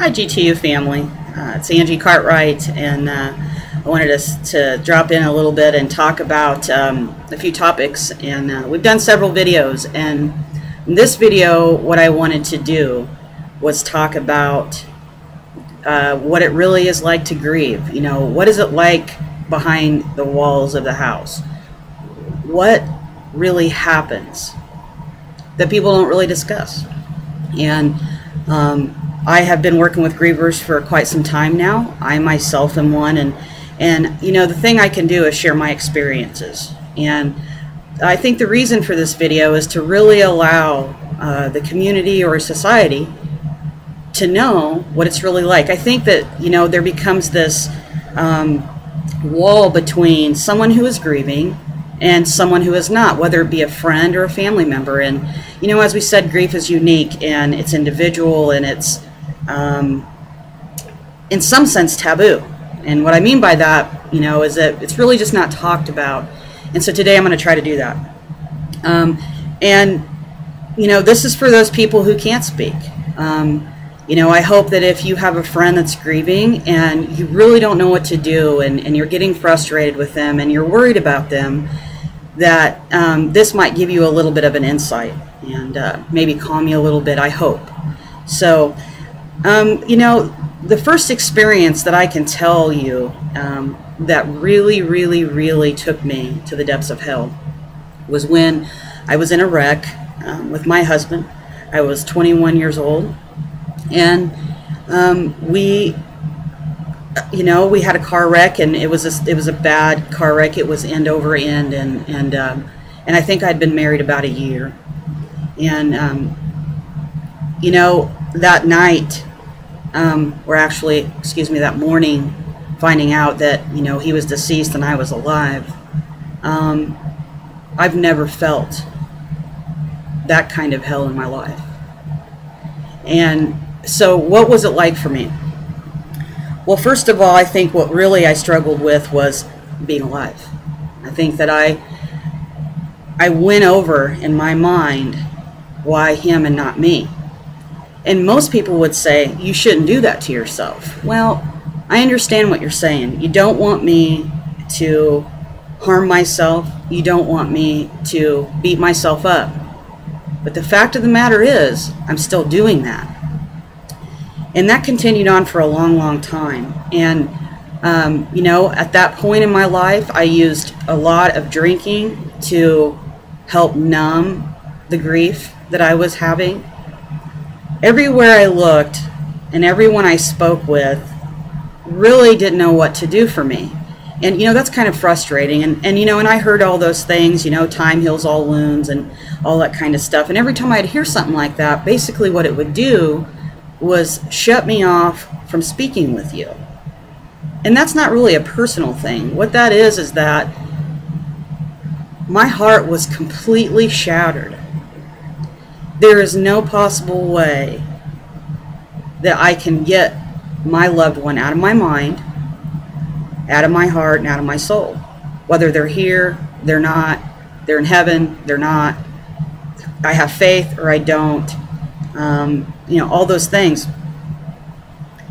Hi GTU family, it's Angie Cartwright, and I wanted us to drop in a little bit and talk about a few topics. And we've done several videos, and in this video what I wanted to do was talk about what it really is like to grieve. You know, what is it like behind the walls of the house? What really happens that people don't really discuss? And I have been working with grievers for quite some time now. I myself am one, and you know, the thing I can do is share my experiences. And I think the reason for this video is to really allow the community or society to know what it's really like. I think that, you know, there becomes this wall between someone who is grieving and someone who is not, whether it be a friend or a family member. And you know, as we said, grief is unique and it's individual, and it's in some sense taboo. And what I mean by that, you know, is that it's really just not talked about. And so today I'm going to try to do that. And you know, this is for those people who can't speak. You know, I hope that if you have a friend that's grieving and you really don't know what to do, and you're getting frustrated with them and you're worried about them, that this might give you a little bit of an insight and maybe calm you a little bit, I hope. So, you know, the first experience that I can tell you that really took me to the depths of hell was when I was in a wreck with my husband. I was 21 years old, and we had a car wreck, and it was a bad car wreck. It was end over end, and I think I'd been married about a year. And you know, that night, or actually, excuse me, that morning, finding out that, you know, he was deceased and I was alive, I've never felt that kind of hell in my life. And so what was it like for me? Well, first of all, I think what really I struggled with was being alive. I think that I went over in my mind, why him and not me? And most people would say, you shouldn't do that to yourself. Well, I understand what you're saying. You don't want me to harm myself. You don't want me to beat myself up. But the fact of the matter is, I'm still doing that. And that continued on for a long time. And, you know, at that point in my life, I used a lot of drinking to help numb the grief that I was having. Everywhere I looked and everyone I spoke with really didn't know what to do for me. And, you know, that's kind of frustrating. And you know, and I heard all those things, you know, time heals all wounds and all that kind of stuff. And every time I'd hear something like that, basically what it would do was shut me off from speaking with you. And that's not really a personal thing. What that is that my heart was completely shattered. There is no possible way that I can get my loved one out of my mind, out of my heart, and out of my soul. Whether they're here, they're not, they're in heaven, they're not, I have faith or I don't, you know, all those things.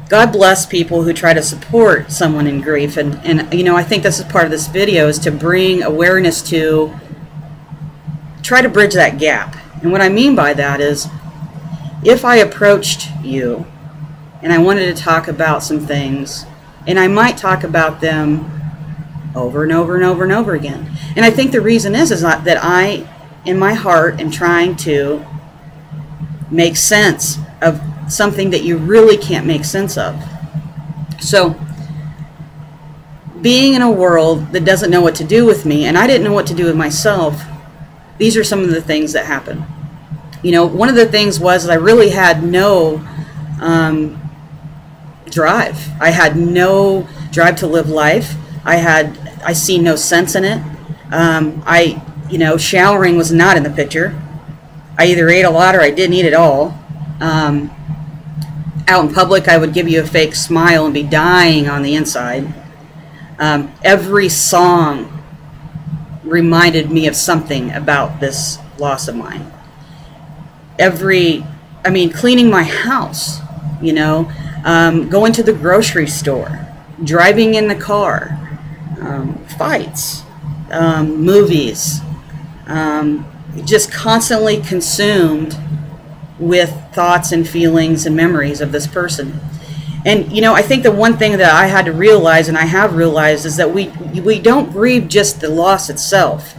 God bless people who try to support someone in grief. And you know, I think this is part of this video, is to bring awareness to try to bridge that gap. And what I mean by that is, if I approached you and I wanted to talk about some things, and I might talk about them over and over and over and over again. And I think the reason is not that I, in my heart, am trying to make sense of something that you really can't make sense of. So, being in a world that doesn't know what to do with me, and I didn't know what to do with myself, these are some of the things that happened. You know, one of the things was that I really had no drive. I had no drive to live life. I see no sense in it. You know, showering was not in the picture. I either ate a lot or I didn't eat at all. Out in public, I would give you a fake smile and be dying on the inside. Every song reminded me of something about this loss of mine. I mean, cleaning my house, you know, going to the grocery store, driving in the car, fights, movies, just constantly consumed with thoughts and feelings and memories of this person. And you know, I think the one thing that I had to realize, and I have realized, is that we don't grieve just the loss itself.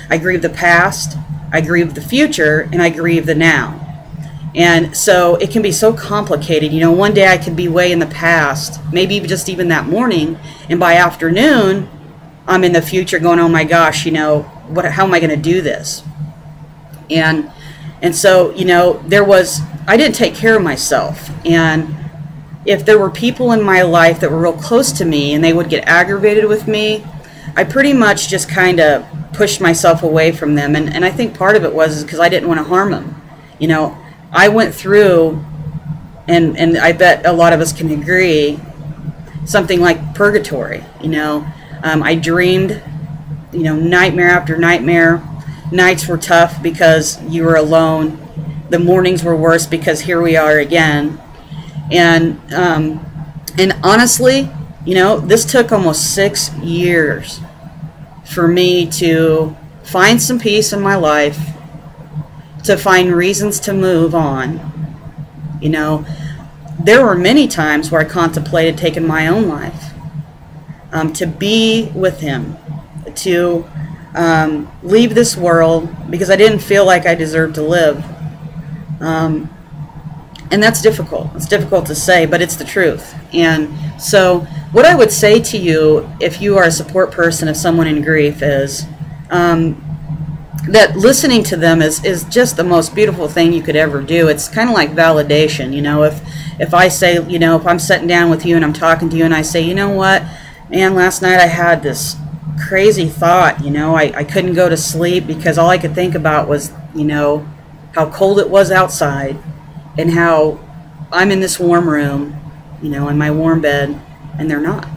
I grieve the past, I grieve the future, and I grieve the now. And so it can be so complicated. You know, one day I could be way in the past, maybe just even that morning, and by afternoon I'm in the future going, oh my gosh, you know, how am I going to do this? And so, you know, I didn't take care of myself. And if there were people in my life that were real close to me and they would get aggravated with me, I pretty much just kind of pushed myself away from them. And I think part of it was because I didn't want to harm them. You know, I went through, and I bet a lot of us can agree, something like purgatory. You know, I dreamed, you know, nightmare after nightmare. Nights were tough because you were alone. The mornings were worse because here we are again. And honestly, you know, this took almost 6 years for me to find some peace in my life, to find reasons to move on. You know, there were many times where I contemplated taking my own life, to be with him, to leave this world because I didn't feel like I deserved to live. And that's difficult. It's difficult to say, but it's the truth. And so what I would say to you, if you are a support person of someone in grief, is that listening to them is just the most beautiful thing you could ever do. It's kind of like validation. You know, if I say, you know, if I'm sitting down with you and I'm talking to you and I say, you know what, man, last night I had this crazy thought, you know, I couldn't go to sleep because all I could think about was, you know, how cold it was outside and how I'm in this warm room, you know, in my warm bed, and they're not.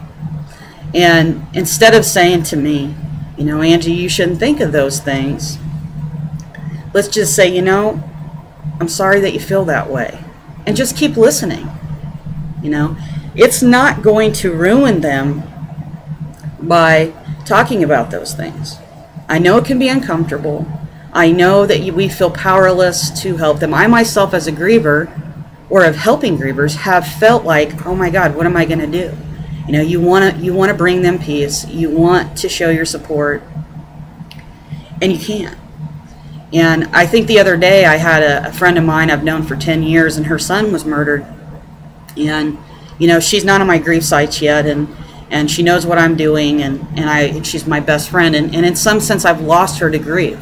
And instead of saying to me, you know, Angie, you shouldn't think of those things, let's just say, you know, I'm sorry that you feel that way. And just keep listening. You know, it's not going to ruin them by talking about those things. I know it can be uncomfortable. I know that we feel powerless to help them. I myself, as a griever, or of helping grievers, have felt like, oh my God, what am I going to do? You know, you want to bring them peace. You want to show your support, and you can't. And I think the other day I had a friend of mine I've known for 10 years, and her son was murdered. And you know, she's not on my grief sites yet, and she knows what I'm doing, and she's my best friend, and in some sense I've lost her to grief.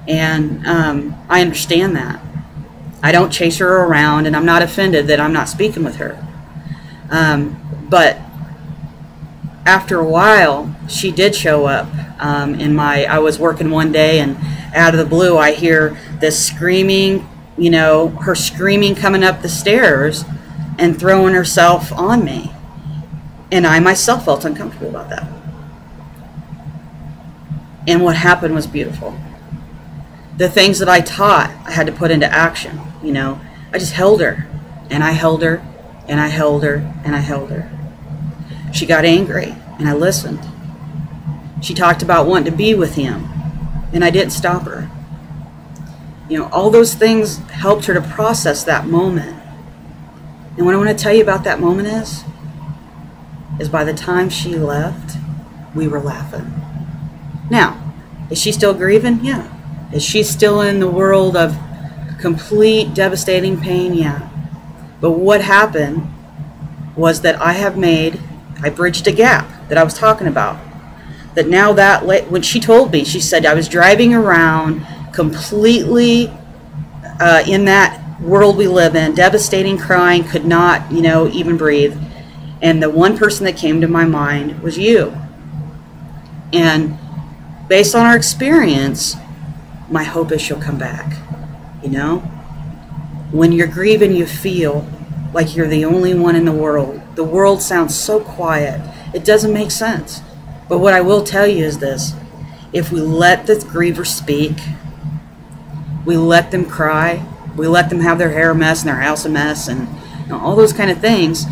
And I understand that. I don't chase her around, and I'm not offended that I'm not speaking with her. But after a while, she did show up. I was working one day, and out of the blue, I hear this screaming, you know, her screaming coming up the stairs and throwing herself on me. And I myself felt uncomfortable about that. And what happened was beautiful. The things that I taught, I had to put into action. You know, I just held her, and I held her, and I held her, and I held her. She got angry, and I listened. She talked about wanting to be with him, and I didn't stop her. You know, all those things helped her to process that moment. And what I want to tell you about that moment is by the time she left, we were laughing. Now, is she still grieving? Yeah. Is she still in the world of complete devastating pain? Yeah. But what happened was that I bridged a gap that I was talking about. That now when she told me, she said, I was driving around completely in that world we live in, devastating, crying, could not, you know, even breathe. And the one person that came to my mind was you. And based on our experience, my hope is she'll come back. You know, when you're grieving, you feel like you're the only one in the world. The world sounds so quiet. It doesn't make sense. But what I will tell you is this: if we let the griever speak, we let them cry, we let them have their hair a mess and their house a mess, and all those kind of things,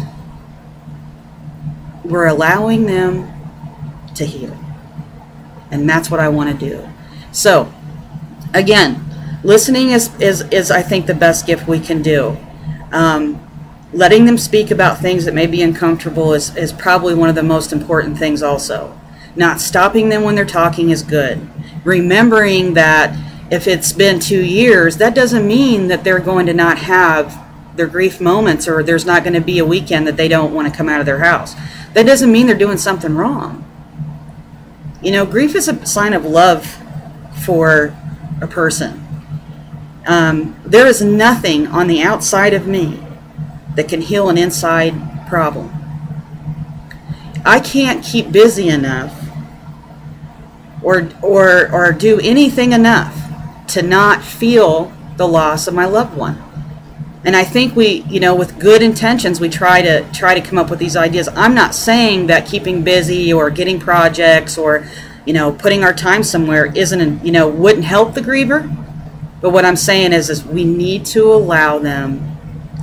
we're allowing them to heal. And that's what I want to do. So, again, listening is I think the best gift we can do. Letting them speak about things that may be uncomfortable is probably one of the most important things also. Not stopping them when they're talking is good. Remembering that if it's been 2 years, that doesn't mean that they're going to not have their grief moments, or there's not going to be a weekend that they don't want to come out of their house. That doesn't mean they're doing something wrong. You know, grief is a sign of love for a person. There is nothing on the outside of me that can heal an inside problem. I can't keep busy enough or do anything enough to not feel the loss of my loved one. And I think we, you know, with good intentions, we try to come up with these ideas. I'm not saying that keeping busy or getting projects or, you know, putting our time somewhere wouldn't help the griever. But what I'm saying is we need to allow them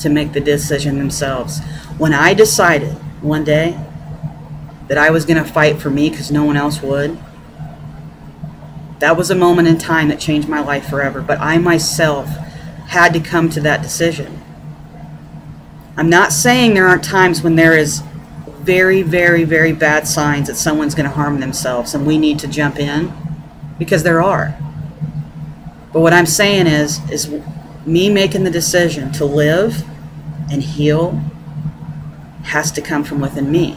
to make the decision themselves. When I decided one day that I was going to fight for me because no one else would, that was a moment in time that changed my life forever. But I myself had to come to that decision. I'm not saying there aren't times when there is very, very, very bad signs that someone's going to harm themselves and we need to jump in, because there are. But what I'm saying is me making the decision to live and heal has to come from within me.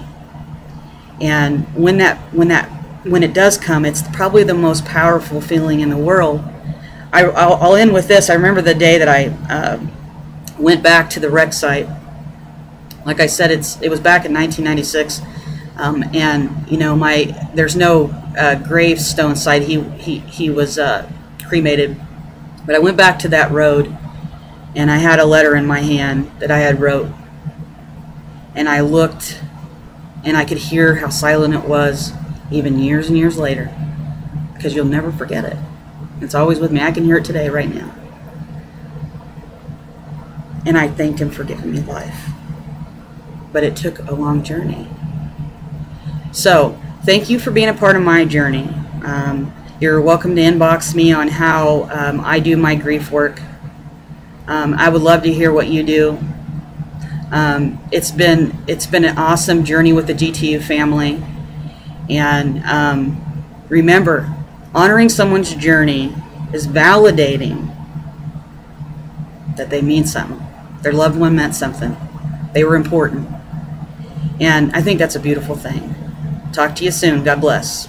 And when it does come, it's probably the most powerful feeling in the world. I'll end with this. I remember the day that I went back to the wreck site. Like I said, it was back in 1996, and you know, there's no gravestone site. He was cremated, but I went back to that road, and I had a letter in my hand that I had wrote, and I looked, and I could hear how silent it was, even years and years later, because you'll never forget it. It's always with me. I can hear it today, right now. And I thank him for giving me life. But it took a long journey. So, thank you for being a part of my journey. You're welcome to inbox me on how I do my grief work. I would love to hear what you do. It's been an awesome journey with the GTU family. And remember, honoring someone's journey is validating that they mean something. Their loved one meant something. They were important. And I think that's a beautiful thing. Talk to you soon. God bless.